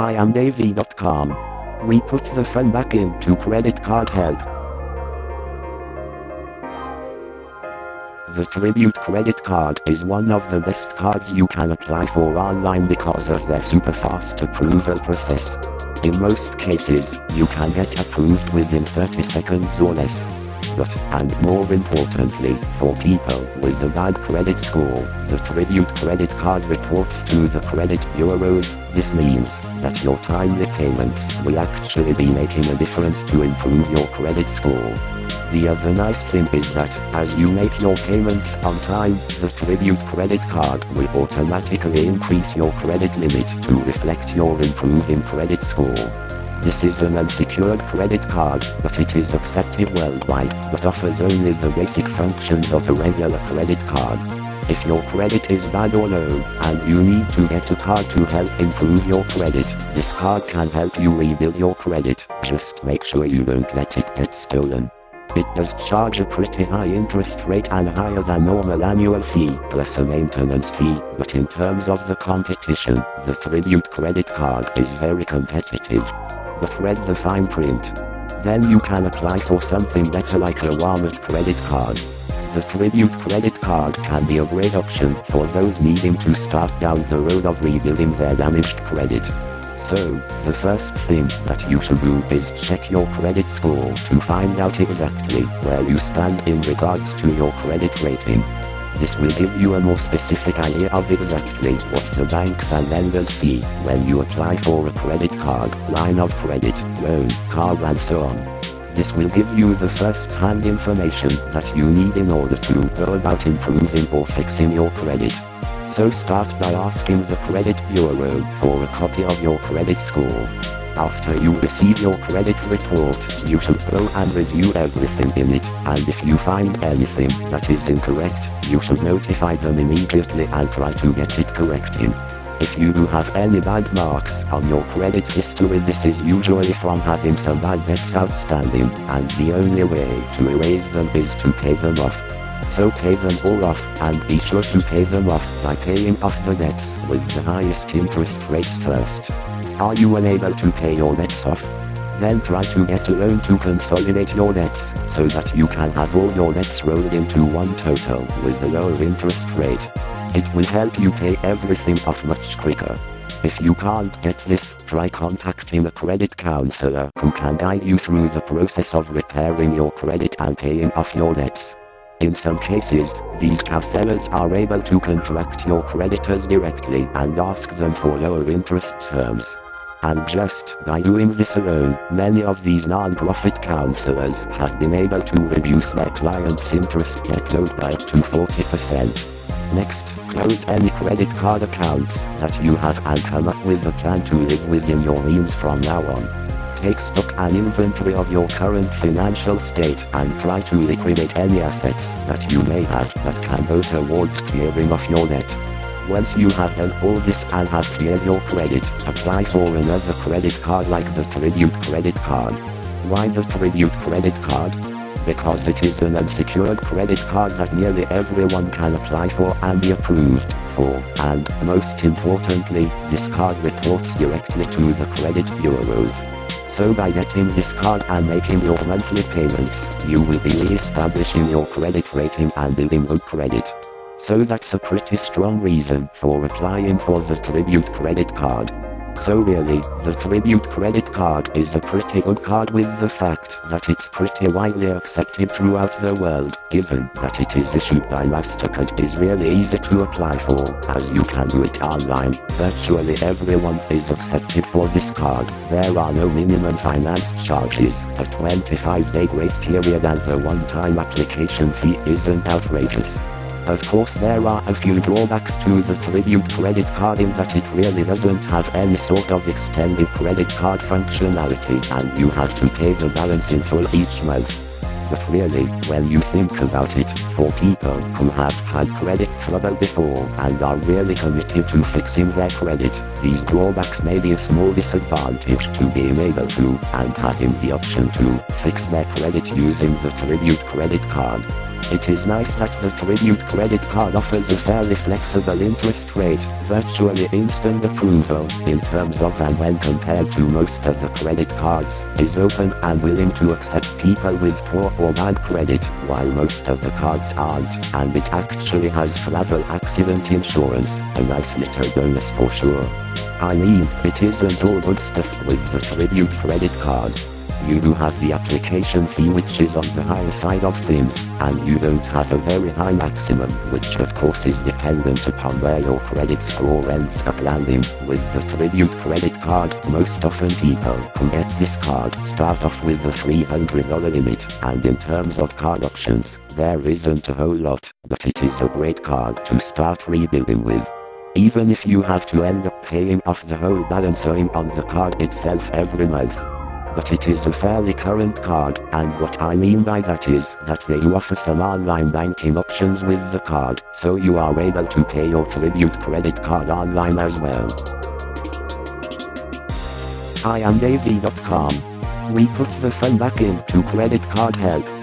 I am Davey.com. We put the fun back into credit card help. The Tribute credit card is one of the best cards you can apply for online because of their super fast approval process. In most cases, you can get approved within 30 seconds or less. But, and more importantly, for people with a bad credit score, the Tribute credit card reports to the credit bureaus. This means that your timely payments will actually be making a difference to improve your credit score. The other nice thing is that, as you make your payments on time, the Tribute credit card will automatically increase your credit limit to reflect your improving credit score. This is an unsecured credit card, but it is accepted worldwide, but offers only the basic functions of a regular credit card. If your credit is bad or low, and you need to get a card to help improve your credit, this card can help you rebuild your credit. Just make sure you don't let it get stolen. It does charge a pretty high interest rate and higher than normal annual fee, plus a maintenance fee, but in terms of the competition, the Tribute credit card is very competitive. But read the fine print. Then you can apply for something better like a Walmart credit card. The Tribute credit card can be a great option for those needing to start down the road of rebuilding their damaged credit. So, the first thing that you should do is check your credit score to find out exactly where you stand in regards to your credit rating. This will give you a more specific idea of exactly what the banks and lenders see when you apply for a credit card, line of credit, loan, car and so on. This will give you the first-hand information that you need in order to go about improving or fixing your credit. So start by asking the credit bureau for a copy of your credit score. After you receive your credit report, you should go and review everything in it, and if you find anything that is incorrect, you should notify them immediately and try to get it corrected. If you do have any bad marks on your credit history, this is usually from having some bad debts outstanding, and the only way to erase them is to pay them off. So pay them all off, and be sure to pay them off by paying off the debts with the highest interest rates first. Are you unable to pay your debts off? Then try to get a loan to consolidate your debts, so that you can have all your debts rolled into one total with a lower interest rate. It will help you pay everything off much quicker. If you can't get this, try contacting a credit counselor who can guide you through the process of repairing your credit and paying off your debts. In some cases, these counselors are able to contact your creditors directly and ask them for lower interest terms. And just by doing this alone, many of these non-profit counselors have been able to reduce their clients' interest debt load by up to 40%. Next, close any credit card accounts that you have and come up with a plan to live within your means from now on. Take stock and inventory of your current financial state and try to liquidate any assets that you may have that can go towards clearing off your debt. Once you have done all this and have cleared your credit, apply for another credit card like the Tribute credit card. Why the Tribute credit card? Because it is an unsecured credit card that nearly everyone can apply for and be approved for, and most importantly, this card reports directly to the credit bureaus. So by getting this card and making your monthly payments, you will be re-establishing your credit rating and building good credit. So that's a pretty strong reason for applying for the Tribute credit card. So really, the Tribute credit card is a pretty good card with the fact that it's pretty widely accepted throughout the world, given that it is issued by MasterCard is really easy to apply for, as you can do it online. Virtually everyone is accepted for this card. There are no minimum finance charges, a 25-day grace period, and the one-time application fee isn't outrageous. Of course, there are a few drawbacks to the Tribute credit card in that it really doesn't have any sort of extended credit card functionality, and you have to pay the balance in full each month. But really, when you think about it, for people who have had credit trouble before and are really committed to fixing their credit, these drawbacks may be a small disadvantage to being able to, and having the option to, fix their credit using the Tribute credit card. It is nice that the Tribute credit card offers a fairly flexible interest rate, virtually instant approval, in terms of, and when compared to most of the credit cards, is open and willing to accept people with poor or bad credit, while most of the cards aren't, and it actually has travel accident insurance, a nice little bonus for sure. I mean, it isn't all good stuff with the Tribute credit card. You do have the application fee, which is on the higher side of things, and you don't have a very high maximum, which of course is dependent upon where your credit score ends up landing. With the Tribute credit card, most often people who get this card start off with a $300 limit, and in terms of card options, there isn't a whole lot, but it is a great card to start rebuilding with. Even if you have to end up paying off the whole balance owing on the card itself every month. But it is a fairly current card, and what I mean by that is that they do offer some online banking options with the card, so you are able to pay your Tribute credit card online as well. I am Davey.com. We put the fun back into credit card help.